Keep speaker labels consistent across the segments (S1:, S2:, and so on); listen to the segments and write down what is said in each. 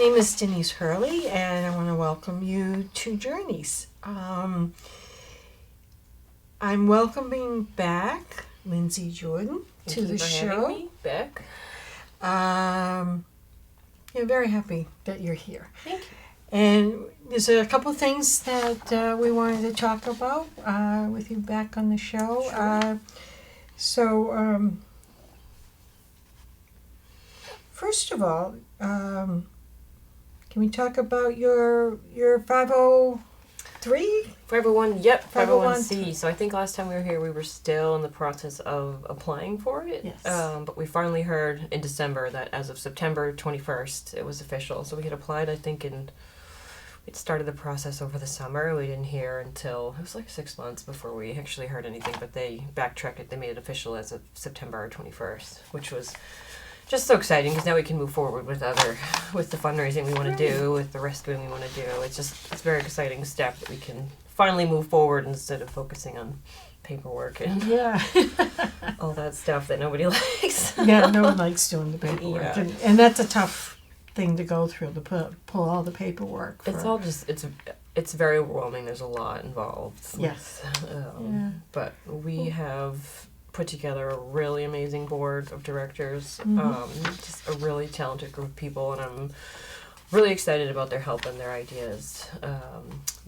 S1: name is Denise Hurley, and I want to welcome you to Journeys. I'm welcoming back Lindsay Jordan to the show.
S2: Having me back.
S1: Very happy that you're here.
S2: Thank you.
S1: And there's a couple of things that we wanted to talk about with you back on the show.
S2: Sure.
S1: First of all, can we talk about your 503?
S2: 501, yep,
S1: 501.
S2: 501c. So I think last time we were here, we were still in the process of applying for it.
S1: Yes.
S2: But we finally heard in December that as of September 21st, it was official. So we had applied, I think, we'd started the process over the summer. We didn't hear until, it was like 6 months before we actually heard anything, but they backtracked it. They made it official as of September 21st, which was just so exciting because now we can move forward with the fundraising we want to do, with the rescuing we want to do. It's a very exciting step that we can finally move forward instead of focusing on paperwork and all that stuff that nobody likes.
S1: Yeah, no one likes doing the paperwork.
S2: Yeah.
S1: And that's a tough thing to go through, to pull all the paperwork.
S2: It's very overwhelming. There's a lot involved.
S1: Yes.
S2: But we have put together a really amazing board of directors, just a really talented group of people, and I'm really excited about their help and their ideas.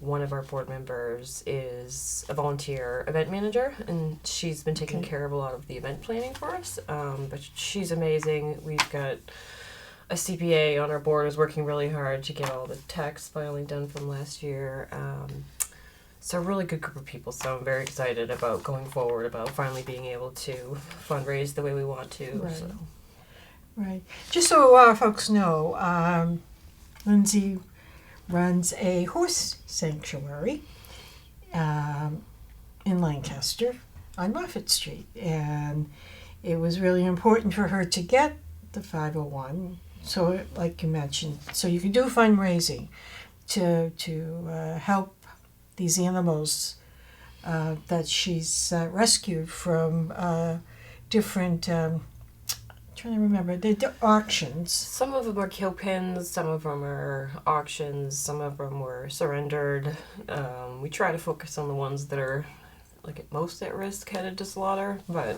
S2: One of our board members is a volunteer event manager, and she's been taking care of a lot of the event planning for us, but she's amazing. We've got a CPA on our board who's working really hard to get all the tax filing done from last year. So a really good group of people, so I'm very excited about going forward, about finally being able to fundraise the way we want to.
S1: Right.
S2: So.
S1: Right. Just so folks know, Lindsay runs a horse sanctuary in Lancaster on Moffett Street, and it was really important for her to get the 501, so like you mentioned, so you can do fundraising to help these animals that she's rescued from different, trying to remember, the auctions.
S2: Some of them are kill pens, some of them are auctions, some of them were surrendered. We try to focus on the ones that are like at most at risk headed to slaughter, but it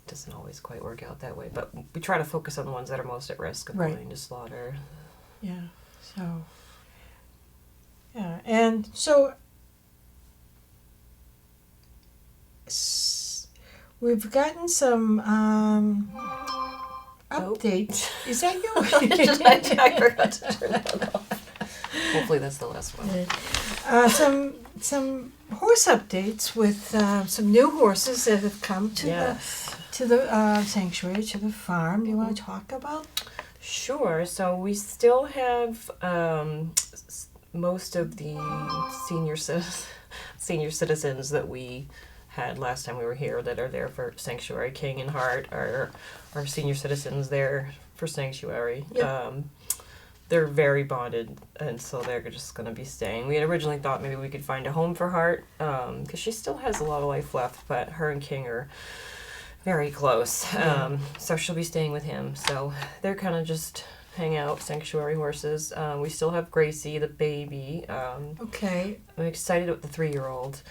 S2: doesn't always quite work out that way. But we try to focus on the ones that are most at risk of going to slaughter.
S1: Yeah, so... Yeah, and so we've gotten some updates. Oh. Is that you?
S2: I forgot to turn that off. Hopefully that's the last one.
S1: Some horse updates with some new horses that have come to the sanctuary, to the farm. Do you want to talk about?
S2: Sure. So we still have most of the senior citizens that we had last time we were here that are there for Sanctuary. King and Hart are senior citizens there for Sanctuary. Yep. They're very bonded, and so they're just going to be staying. We had originally thought maybe we could find a home for Hart, because she still has a lot of life left, but her and King are very close. So she'll be staying with him. So they're kind of just hang out, sanctuary horses. We still have Gracie, the baby.
S1: Okay.
S2: I'm excited about the 3-year-old.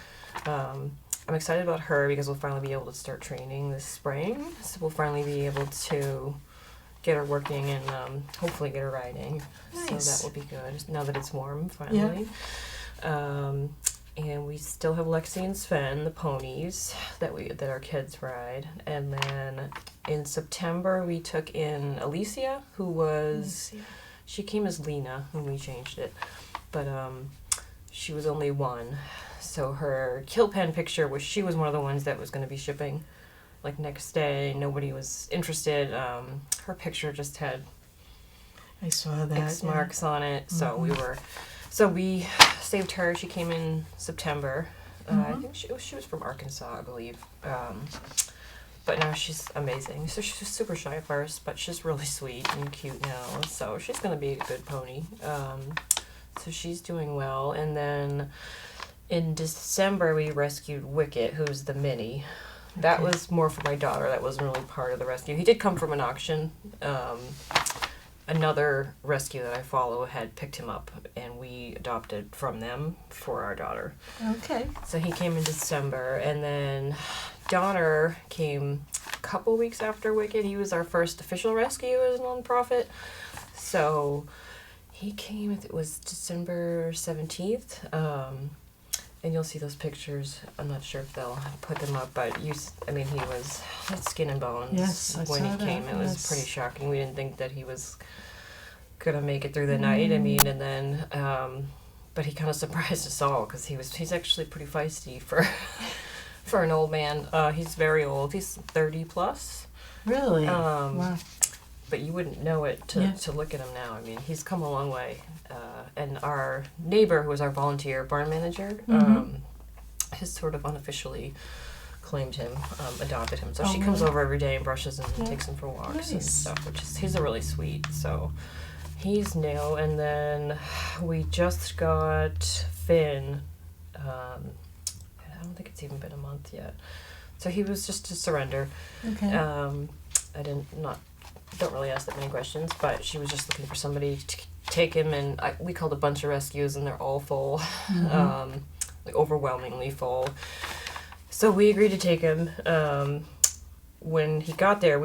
S2: I'm excited about her because we'll finally be able to start training this spring. So we'll finally be able to get her working and hopefully get her riding.
S1: Nice.
S2: So that will be good now that it's warm finally. Yeah. And we still have Lexi and Sven, the ponies that our kids ride. And then in September we took in Alicia, who was she came as Lena when we changed it, but she was only 1. So her kill pen picture she was one of the ones that was going to be shipping like next day. Nobody was interested. Her picture just had
S1: I saw that
S2: X marks on it. So we saved her. She came in September. I think she was from Arkansas, I believe. But now she's amazing. So she's super shy at first, but she's really sweet and cute now. So she's going to be a good pony. So she's doing well. And then in December, we rescued Wicket, who's the mini. That was more for my daughter. That wasn't really part of the rescue. He did come from an auction. another rescue that I follow had picked him up, and we adopted from them for our daughter.
S1: Okay.
S2: So he came in December, and then Donner came a couple weeks after Wicked. He was our first official rescue as a nonprofit. So he came, it was December 17th. And you'll see those pictures. I'm not sure if they'll put them up, but he was skin and bones.
S1: Yes, I
S2: when
S1: saw
S2: he came.
S1: that,
S2: It was
S1: yes.
S2: pretty shocking. We didn't think that he was gonna make it through the night. And then, but he kind of surprised us all because he's actually pretty feisty for for an old man. He's very old. He's 30 plus.
S1: Really? Wow.
S2: But you wouldn't know it to look at him now. I mean, he's come a long way. And our neighbor, who was our volunteer barn manager, has sort of unofficially claimed him, adopted him. So she comes over every day and brushes him and takes him for walks and stuff, he's a really sweet. So he's new. And then we just got Finn. I don't think it's even been a month yet. So he was just a surrender.
S1: Okay.
S2: Don't really ask that many questions, but she was just looking for somebody to take him, and we called a bunch of rescues, and they're all full, like overwhelmingly full. So we agreed to take him. When he got there,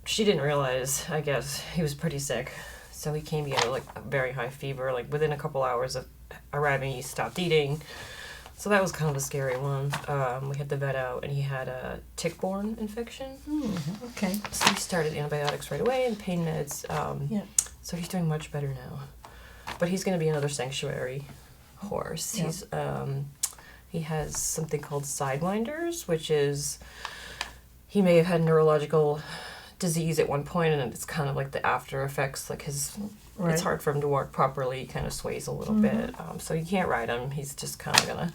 S2: she didn't realize, I guess, he was pretty sick. So he came together like a very high fever, like within a couple hours of arriving, he stopped eating. So that was kind of a scary one. We had the vet out, and he had a tick-borne infection.
S1: Okay.
S2: So he started antibiotics right away and pain meds. So he's doing much better now. But he's going to be another sanctuary horse. Yeah. He has something called sidewinders, which is he may have had neurological disease at one point, and it's kind of like the after effects, like his. Right. It's hard for him to walk properly. He kind of sways a little bit. So you can't ride him. He's just kind of going to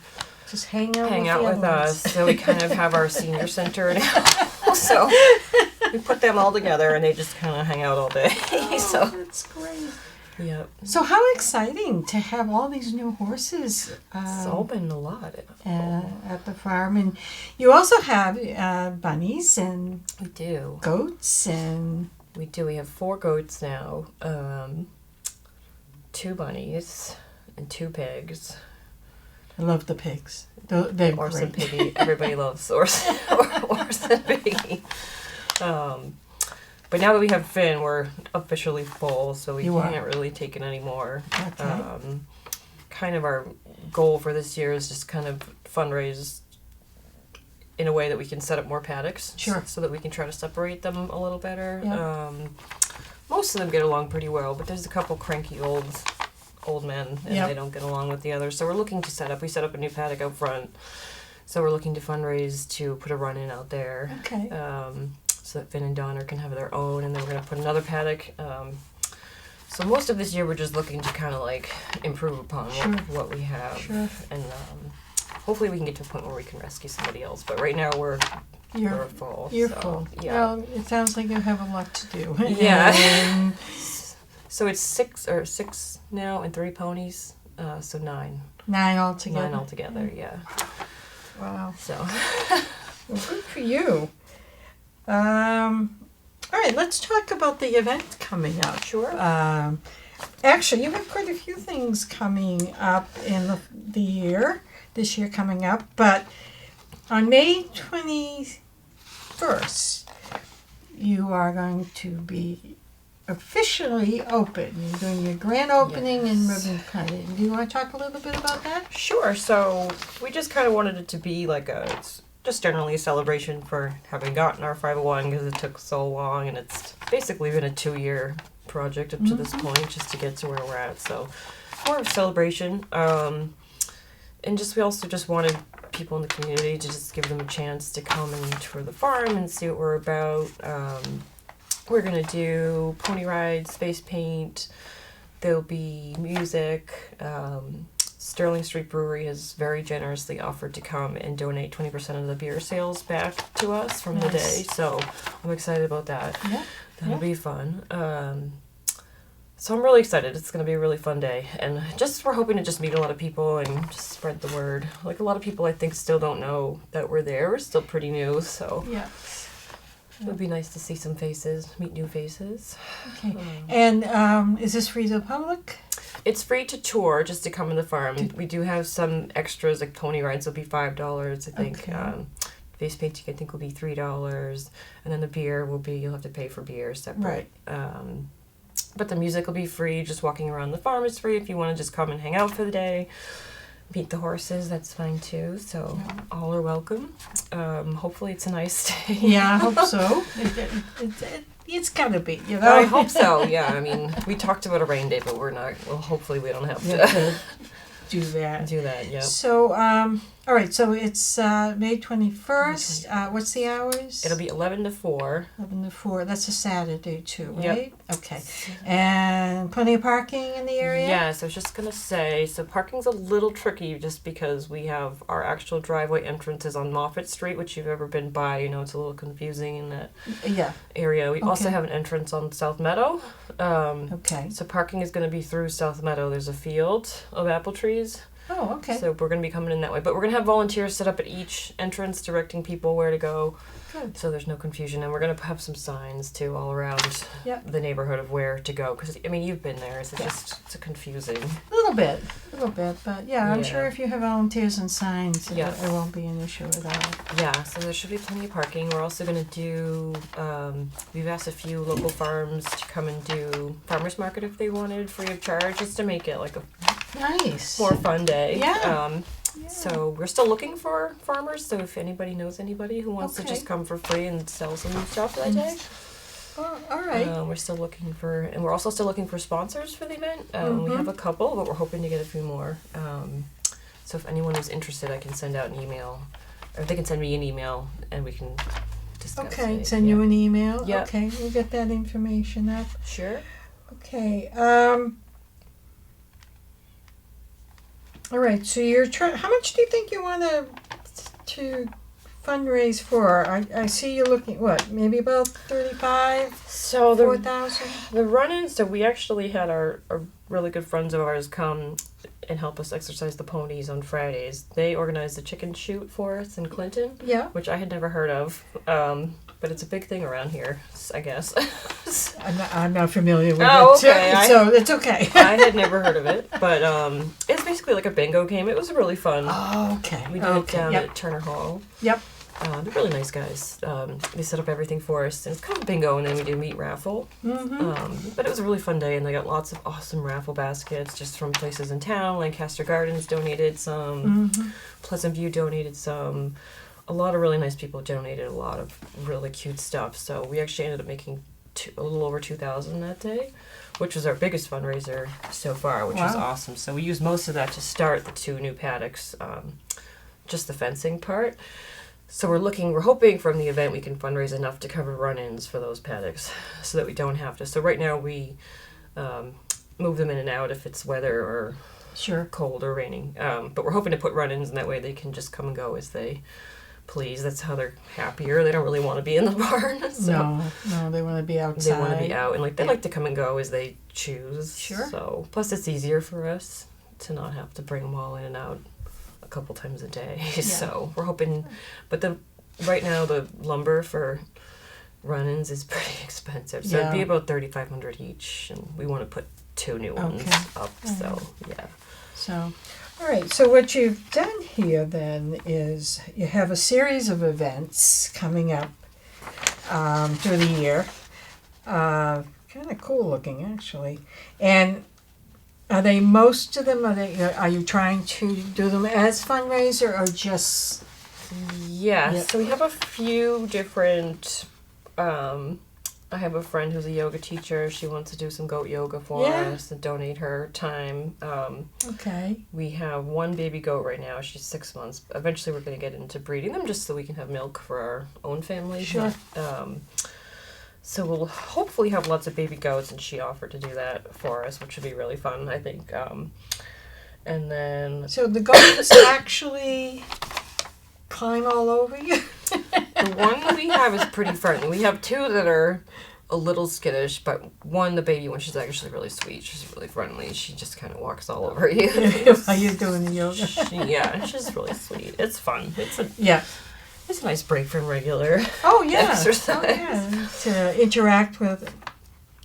S1: just hang out
S2: with us. So we kind of have our senior center now. So we put them all together, and they just kind of hang out all day. So
S1: that's great.
S2: Yep.
S1: So how exciting to have all these new horses.
S2: It's all been a lot.
S1: At the farm. And you also have bunnies and
S2: we do
S1: goats and...
S2: We do. We have 4 goats now, 2 bunnies, and 2 pigs.
S1: I love the pigs. They're
S2: Orson
S1: great.
S2: Piggy. Everybody loves Orson Piggy. But now that we have Finn, we're officially full, so we can't really take it anymore.
S1: Okay.
S2: Kind of our goal for this year is just kind of fundraise in a way that we can set up more paddocks.
S1: Sure.
S2: So that we can try to separate them a little better.
S1: Yeah.
S2: Most of them get along pretty well, but there's a couple cranky old men, and they don't get along with the others. So we're looking to set up a new paddock out front. So we're looking to fundraise to put a run-in out there.
S1: Okay.
S2: So that Finn and Donner can have their own, and then we're going to put another paddock. So most of this year we're just looking to kind of like improve upon what we have.
S1: Sure.
S2: And hopefully we can get to a point where we can rescue somebody else. But right now we're full.
S1: You're full.
S2: Yeah.
S1: Well, it sounds like you have a lot to do.
S2: Yeah. So it's 6 now and 3 ponies. So 9.
S1: 9 altogether.
S2: 9 altogether, yeah.
S1: Wow.
S2: So.
S1: Well, good for you. All right, let's talk about the event coming up.
S2: Sure.
S1: Actually, you have quite a few things coming up in this year coming up, but on May 21st, you are going to be officially open. You're doing your grand opening and ribbon cutting. Do you want to talk a little bit about that?
S2: Sure. So we just kind of wanted it to be like just generally a celebration for having gotten our 501 because it took so long, and it's basically been a 2-year project up to this point just to get to where we're at. So more of a celebration. And we also just wanted people in the community to just give them a chance to come and tour the farm and see what we're about. We're going to do pony rides, face paint. There'll be music. Sterling Street Brewery has very generously offered to come and donate 20% of the beer sales back to us from the day. So I'm excited about that.
S1: Yeah.
S2: That'll be fun. So I'm really excited. It's going to be a really fun day. And we're hoping to just meet a lot of people and just spread the word. Like a lot of people I think still don't know that we're there. We're still pretty new, so.
S1: Yeah.
S2: It would be nice to see some faces, meet new faces.
S1: Okay. And is this free to the public?
S2: It's free to tour, just to come to the farm. We do have some extras, like pony rides will be $5, I think.
S1: Okay.
S2: Face painting, I think, will be $3. And then the beer will be, you'll have to pay for beer separate.
S1: Right.
S2: But the music will be free. Just walking around the farm is free. If you want to just come and hang out for the day, meet the horses, that's fine too. So all are welcome. Hopefully it's a nice day.
S1: Yeah, I hope so. It's gotta be, you know.
S2: I hope so. Yeah, I mean, we talked about a rain day, but we're not. Well, hopefully we don't have to
S1: do that.
S2: do that. Yeah.
S1: So, all right. So it's May 21st. What's the hours?
S2: It'll be 11 to 4.
S1: 11 to 4. That's a Saturday too,
S2: Yep.
S1: right? Okay. And plenty of parking in the area?
S2: Yes, I was just going to say, so parking's a little tricky just because we have our actual driveway entrances on Moffett Street, which you've ever been by, you know, it's a little confusing in that area. We also have an entrance on South Meadow.
S1: Okay.
S2: So parking is going to be through South Meadow. There's a field of apple trees.
S1: Oh, okay.
S2: So we're going to be coming in that way. But we're going to have volunteers set up at each entrance directing people where to go.
S1: Good.
S2: So there's no confusion. And we're going to have some signs, too, all around the neighborhood of where to go. Because, I mean, you've been there. It's just it's confusing.
S1: A little bit. But yeah, I'm sure if you have volunteers and signs, it won't be an issue at all.
S2: Yeah, so there should be plenty of parking. We're also going to do, we've asked a few local farms to come and do farmers market if they wanted, free of charge, just to make it like a more fun day.
S1: Yeah.
S2: So we're still looking for farmers, so if anybody knows anybody who wants to just come for free and sell some stuff that day.
S1: Oh, all right.
S2: We're still looking for, and we're also still looking for sponsors for the event. We have a couple, but we're hoping to get a few more. So if anyone is interested, I can send out an email, or they can send me an email, and we can discuss it.
S1: Send you an email?
S2: Yeah.
S1: Okay, we'll get that information up.
S2: Sure.
S1: Okay, all right, so you're how much do you think you want to fundraise for? I see you looking, what, maybe about 35,
S2: so
S1: 4,000?
S2: The run-ins, so we actually had our really good friends of ours come and help us exercise the ponies on Fridays. They organized a chicken shoot for us in Clinton, which I had never heard of, but it's a big thing around here, I guess.
S1: I'm not familiar with it,
S2: okay.
S1: so it's okay.
S2: I had never heard of it, but it's basically like a bingo game. It was really fun.
S1: Oh, okay.
S2: We did it down at Turner Hall.
S1: Yep.
S2: They're really nice guys. They set up everything for us. And it's kind of bingo, and then we do meat raffle. But it was a really fun day, and they got lots of awesome raffle baskets just from places in town. Lancaster Gardens donated some. Pleasant View donated some. A lot of really nice people donated a lot of really cute stuff. So we actually ended up making a little over 2,000 that day, which was our biggest fundraiser so far, which was awesome. So we used most of that to start the 2 new paddocks, just the fencing part. So we're hoping from the event we can fundraise enough to cover run-ins for those paddocks so that we don't have to. So right now we move them in and out if it's weather or cold or raining. But we're hoping to put run-ins, and that way they can just come and go as they please. That's how they're happier. They don't really want to be in the barn. So
S1: No, they want to be outside.
S2: They want to be out, and they like to come and go as they choose. So plus it's easier for us to not have to bring them all in and out a couple times a day. So we're hoping, but right now the lumber for run-ins is pretty expensive. So it'd be about $3,500 each, and we want to put 2 new ones up. So
S1: So. All right, so what you've done here then is you have a series of events coming up through the year. Kind of cool looking, actually. And are you trying to do them as fundraiser or just...
S2: So we have a few different... I have a friend who's a yoga teacher. She wants to do some goat yoga for us and donate her time. We have 1 baby goat right now. She's 6 months. Eventually we're going to get into breeding them just so we can have milk for our own family. So we'll hopefully have lots of baby goats, and she offered to do that for us, which would be really fun, I think. And then... So the goats actually climb all over you? The one that we have is pretty friendly. We have 2 that are a little skittish, but the baby one, she's actually really sweet. She's really friendly. She just kind of walks all over you.
S1: Are you doing the yoga?
S2: She's really sweet. It's fun. It's a nice break from regular
S1: Oh yeah.
S2: exercise.
S1: Oh yeah. To interact with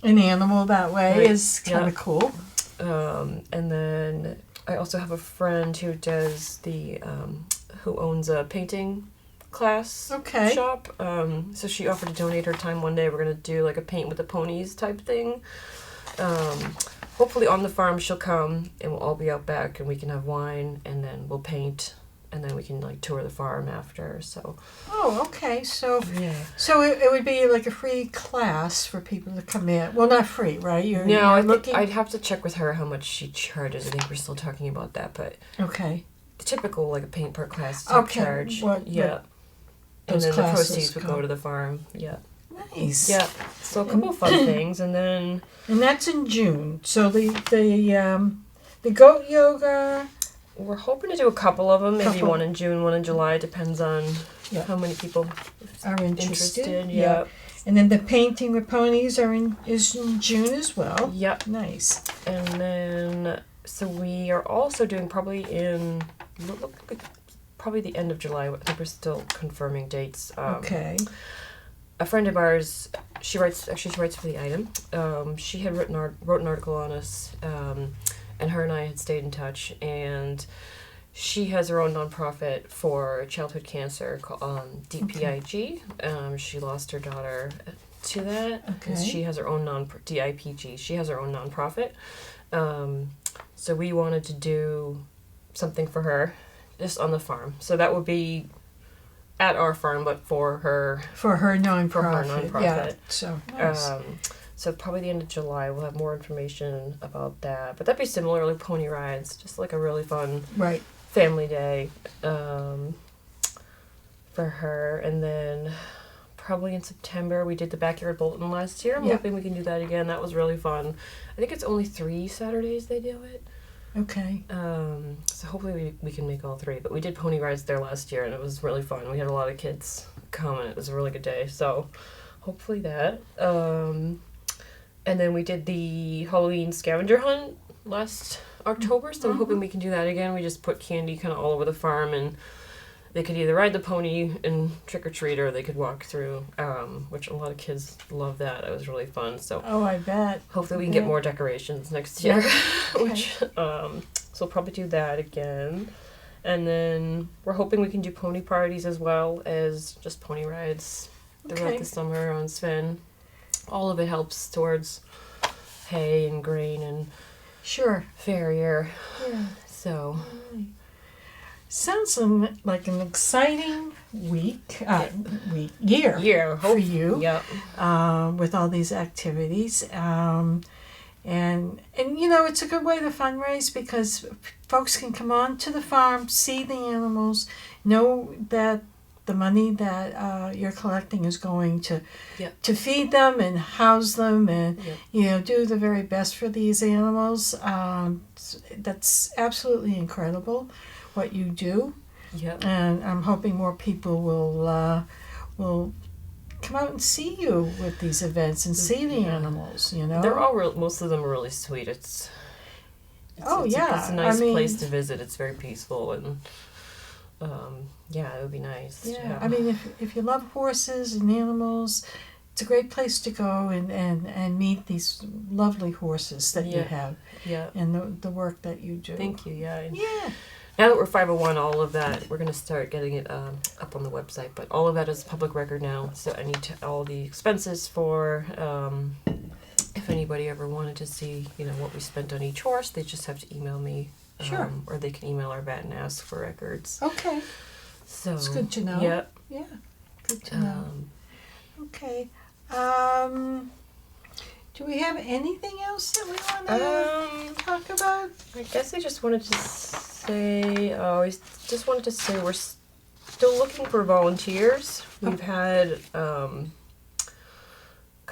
S1: an animal that way
S2: Right.
S1: is kind of cool.
S2: And then I also have a friend who does who owns a painting class shop. So she offered to donate her time one day. We're gonna do like a paint with the ponies type thing. Hopefully on the farm she'll come and we'll all be out back and we can have wine and then we'll paint and then we can like tour the farm after. So.
S1: Oh, okay. So
S2: Yeah.
S1: So it would be like a free class for people to come in. Well, not free, right?
S2: I think I'd have to check with her how much she charges. I think we're still talking about that, but
S1: okay.
S2: the typical like a paint per class type charge.
S1: What
S2: and then the
S1: classes
S2: proceeds would go to the farm. Yeah.
S1: Nice.
S2: Yeah. So a couple of fun things, and then.
S1: And that's in June. So the goat yoga.
S2: We're hoping to do a couple of them. Maybe one in June, one in July. Depends on how many people
S1: are interested.
S2: Yeah.
S1: And then the painting with ponies is in June as well.
S2: Yep.
S1: Nice.
S2: And then so we are also doing probably the end of July. I think we're still confirming dates.
S1: Okay.
S2: A friend of ours, she writes for the Item. She had wrote an article on us, and her and I had stayed in touch. And she has her own nonprofit for childhood cancer called DPIG. She lost her daughter to that.
S1: Okay.
S2: She has her own DIPG. She has her own nonprofit. So we wanted to do something for her, just on the farm. So that would be at our farm, but for her nonprofit.
S1: Yeah. So nice.
S2: So probably the end of July we'll have more information about that. But that'd be similar, like pony rides, just like a really fun family day for her. And then probably in September we did the backyard bulletin last year. I'm hoping we can do that again. That was really fun. I think it's only 3 Saturdays they do it.
S1: Okay.
S2: So hopefully we can make all 3. But we did pony rides there last year and it was really fun. We had a lot of kids come and it was a really good day. So hopefully that. And then we did the Halloween scavenger hunt last October. So I'm hoping we can do that again. We just put candy kind of all over the farm and they could either ride the pony and trick or treat or they could walk through, which a lot of kids love that. It was really fun. So
S1: I bet.
S2: Hopefully we can get more decorations next year. So we'll probably do that again. And then we're hoping we can do pony parties as well as just pony rides throughout the summer on Sven. All of it helps towards hay and grain and farrier. Yeah. So
S1: sounds like an exciting year for you.
S2: Yeah.
S1: With all these activities. And it's a good way to fundraise because folks can come on to the farm, see the animals, know that the money that you're collecting is going to feed them and house them and do the very best for these animals. That's absolutely incredible what you do.
S2: Yep.
S1: And I'm hoping more people will come out and see you with these events and see the animals.
S2: They're all most of them are really sweet. It's a nice place to visit. It's very peaceful and. It would be nice.
S1: Yeah, I mean, if you love horses and animals, it's a great place to go and meet these lovely horses that you have.
S2: Yeah.
S1: And the work that you do.
S2: Thank you. Yeah.
S1: Yeah.
S2: Now that we're 501, all of that we're going to start getting it up on the website. But all of that is public record now. So I need all the expenses for. If anybody ever wanted to see, what we spent on each horse, they just have to email me.
S1: Sure.
S2: Or they can email our vet and ask for records.
S1: Okay.
S2: So
S1: it's good to know.
S2: Yeah.
S1: Yeah. Good to know. Okay. Do we have anything else that we want to talk about?
S2: I guess I just wanted to say. We're still looking for volunteers. We've had kind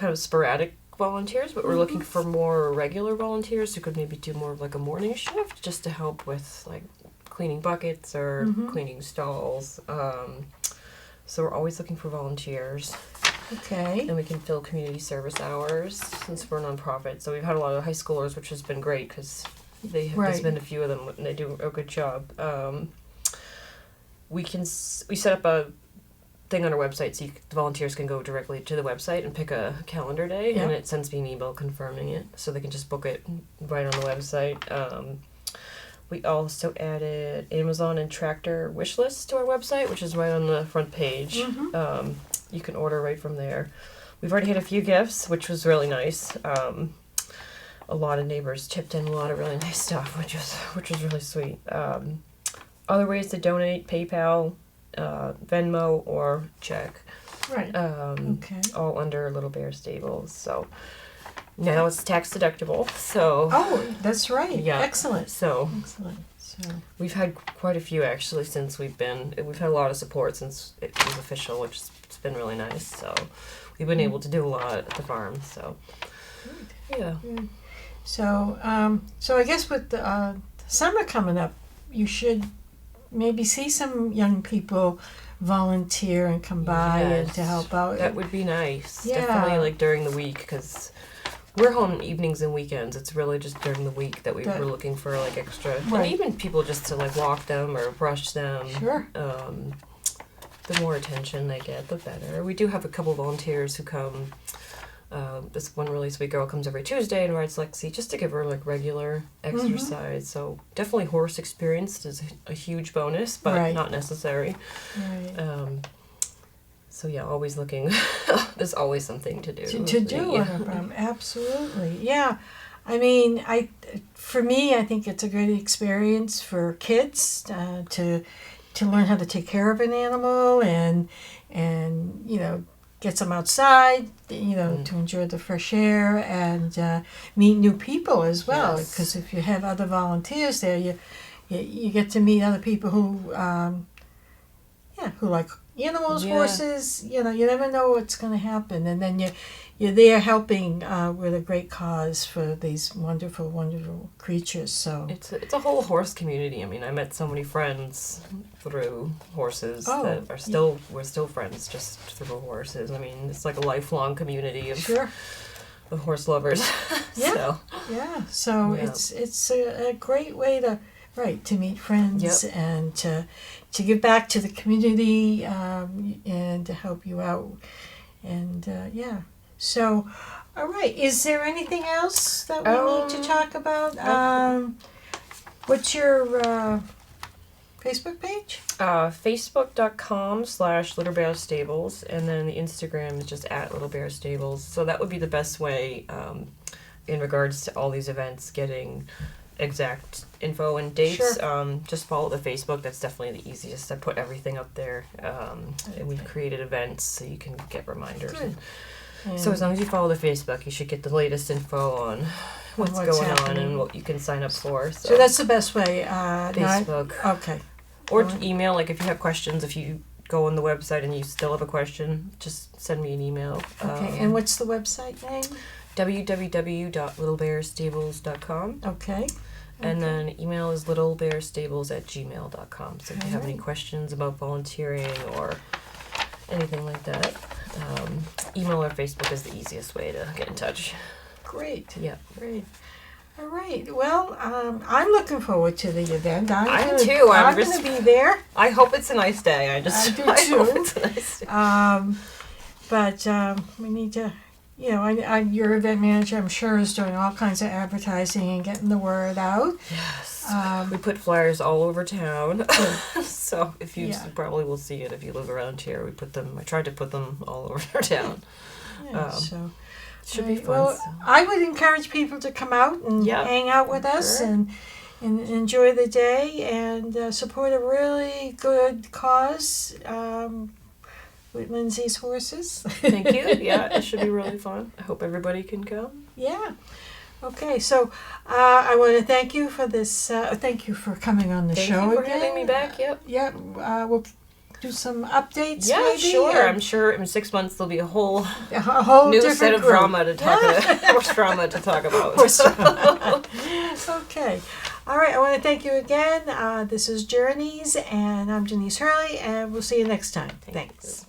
S2: of sporadic volunteers, but we're looking for more regular volunteers who could maybe do more of like a morning shift just to help with like cleaning buckets or cleaning stalls. So we're always looking for volunteers.
S1: Okay.
S2: And we can fill community service hours since we're a nonprofit. So we've had a lot of high schoolers, which has been great because there's been a few of them and they do a good job. We set up thing on our website, so the volunteers can go directly to the website and pick a calendar day,
S1: Yeah.
S2: and it sends me an email confirming it, so they can just book it right on the website. We also added Amazon and Tractor wish lists to our website, which is right on the front page.
S1: Mhm.
S2: You can order right from there. We've already had a few gifts, which was really nice. A lot of neighbors chipped in a lot of really nice stuff, which was really sweet. Other ways to donate: PayPal, Venmo, or check.
S1: Right. Okay.
S2: All under Little Bear Stables. So now it's tax deductible. So
S1: Oh, that's right.
S2: Yeah.
S1: Excellent.
S2: Excellent.
S1: So
S2: We've had quite a few actually since we've had a lot of support since it was official, which has been really nice. So we've been able to do a lot at the farm. So yeah.
S1: good. So I guess with the summer coming up, you should maybe see some young people volunteer and come by and to
S2: Yes,
S1: help out.
S2: That would be nice.
S1: Yeah.
S2: Definitely like during the week, because we're home evenings and weekends. It's really just during the week that were looking for like extra,
S1: Right.
S2: and even people just to like walk them or brush them.
S1: Sure.
S2: The more attention they get, the better. We do have a couple volunteers who come. This one really sweet girl comes every Tuesday and rides Lexi just to give her like regular exercise. So definitely horse experience is a huge bonus, but
S1: Right.
S2: not necessary.
S1: Right.
S2: So yeah, always looking. There's always something to do.
S1: To do on a farm, absolutely. Yeah, I mean, for me, I think it's a great experience for kids to learn how to take care of an animal and get them outside, to enjoy the fresh air and meet new people as well.
S2: Yes.
S1: Because if you have other volunteers there, you get to meet other people who like animals,
S2: Yeah.
S1: horses. You never know what's going to happen, and then you're there helping with a great cause for these wonderful, wonderful creatures. So
S2: It's a whole horse community. I mean, I met so many friends through horses that are we're still friends just through horses. I mean, it's like a lifelong community of
S1: sure.
S2: of horse lovers.
S1: Yeah.
S2: So
S1: Yeah, so
S2: Yeah.
S1: it's a great way to meet friends
S2: Yep.
S1: and to give back to the community and to help you out, and So, all right, is there anything else that we need to talk about? What's your Facebook page?
S2: Facebook.com/Little Bear Stables, and then the Instagram is just @Little Bear Stables. So that would be the best way in regards to all these events, getting exact info and dates.
S1: Sure.
S2: Just follow the Facebook. That's definitely the easiest. I put everything up there, and we've created events so you can get reminders.
S1: Good.
S2: So as long as you follow the Facebook, you should get the latest info on what's going on
S1: happening.
S2: and what you can sign up for.
S1: So that's the best way.
S2: Facebook.
S1: Okay.
S2: Or email, like if you have questions, if you go on the website and you still have a question, just send me an email.
S1: Okay, and what's the website name?
S2: www.littlebearstables.com.
S1: Okay.
S2: And then email is littlebearstables@gmail.com. So if you have any
S1: Alright.
S2: questions about volunteering or anything like that, email or Facebook is the easiest way to get in touch.
S1: Great.
S2: Yeah.
S1: Great. All right. Well, I'm looking forward to the event.
S2: I am too.
S1: I'm going to be there.
S2: I hope it's a nice day. I
S1: do
S2: hope
S1: too.
S2: it's a nice day.
S1: But we need to, your event manager, I'm sure, is doing all kinds of advertising and getting the word out.
S2: Yes. We put flyers all over town. So if you
S1: Yeah.
S2: probably will see it if you live around here. I tried to put them all over town.
S1: Yeah, so
S2: Should be
S1: right,
S2: fun.
S1: well, I would encourage people to come out and
S2: Yeah,
S1: hang out with us
S2: sure.
S1: and enjoy the day and support a really good cause with Lindsay's horses.
S2: Thank you. Yeah, it should be really fun. I hope everybody can come.
S1: Yeah. Okay, so I want to thank you for this. Thank you for coming on the
S2: Thank
S1: show
S2: you for
S1: again.
S2: having me back. Yep.
S1: Yeah, we'll do some updates.
S2: Yeah,
S1: maybe,
S2: sure.
S1: or
S2: I'm sure in 6 months there'll be a whole
S1: a whole
S2: new
S1: different
S2: set of
S1: group.
S2: drama to talk about. Horse drama to talk about.
S1: Okay. All right. I want to thank you again. This is Journeys, and I'm Denise Hurley, and we'll see you next time. Thanks.